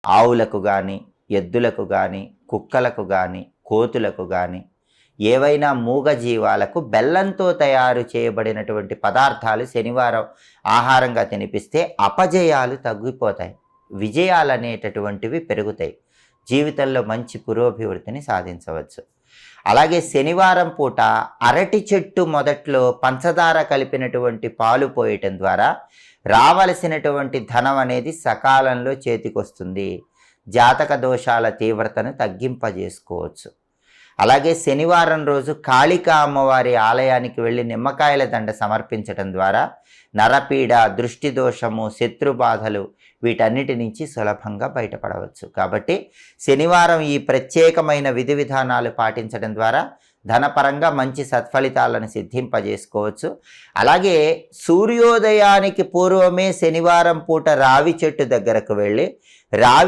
ఆవులకు కానీ, ఎద్దులకు కానీ, కుక్కలకు కానీ, కోతులకు కానీ, ఏవైనా మూగజీవాలకు బెల్లంతో తయారు చేయబడినటువంటి పదార్థాలు శనివారం ఆహారంగా తినిపిస్తే అపజయాలు తగ్గిపోతాయి, విజయాలు అనేటటువంటివి పెరుగుతాయి, జీవితంలో మంచి పురోభివృద్ధిని సాధించవచ్చు. అలాగే శనివారం పూట అరటి చెట్టు మొదట్లో పంచదార కలిపినటువంటి పాలు పోయటం ద్వారా రావలసినటువంటి ధనం అనేది సకాలంలో చేతికొస్తుంది, జాతక దోషాల తీవ్రతను తగ్గింపజేసుకోవచ్చు. అలాగే శనివారం రోజు కాళికా అమ్మవారి ఆలయానికి వెళ్ళి నిమ్మకాయల దండ సమర్పించడం ద్వారా నరపీడ, దృష్టి దోషము, శత్రుబాధలు వీటన్నిటి నుంచి సులభంగా బయటపడవచ్చు. కాబట్టి శనివారం ఈ ప్రత్యేకమైన విధి విధానాలు పాటించడం ద్వారా ధనపరంగా మంచి సత్ఫలితాలను సిద్ధింపజేసుకోవచ్చు. అలాగే సూర్యోదయానికి పూర్వమే శనివారం పూట రావి చెట్టు దగ్గరకు వెళ్ళి రావి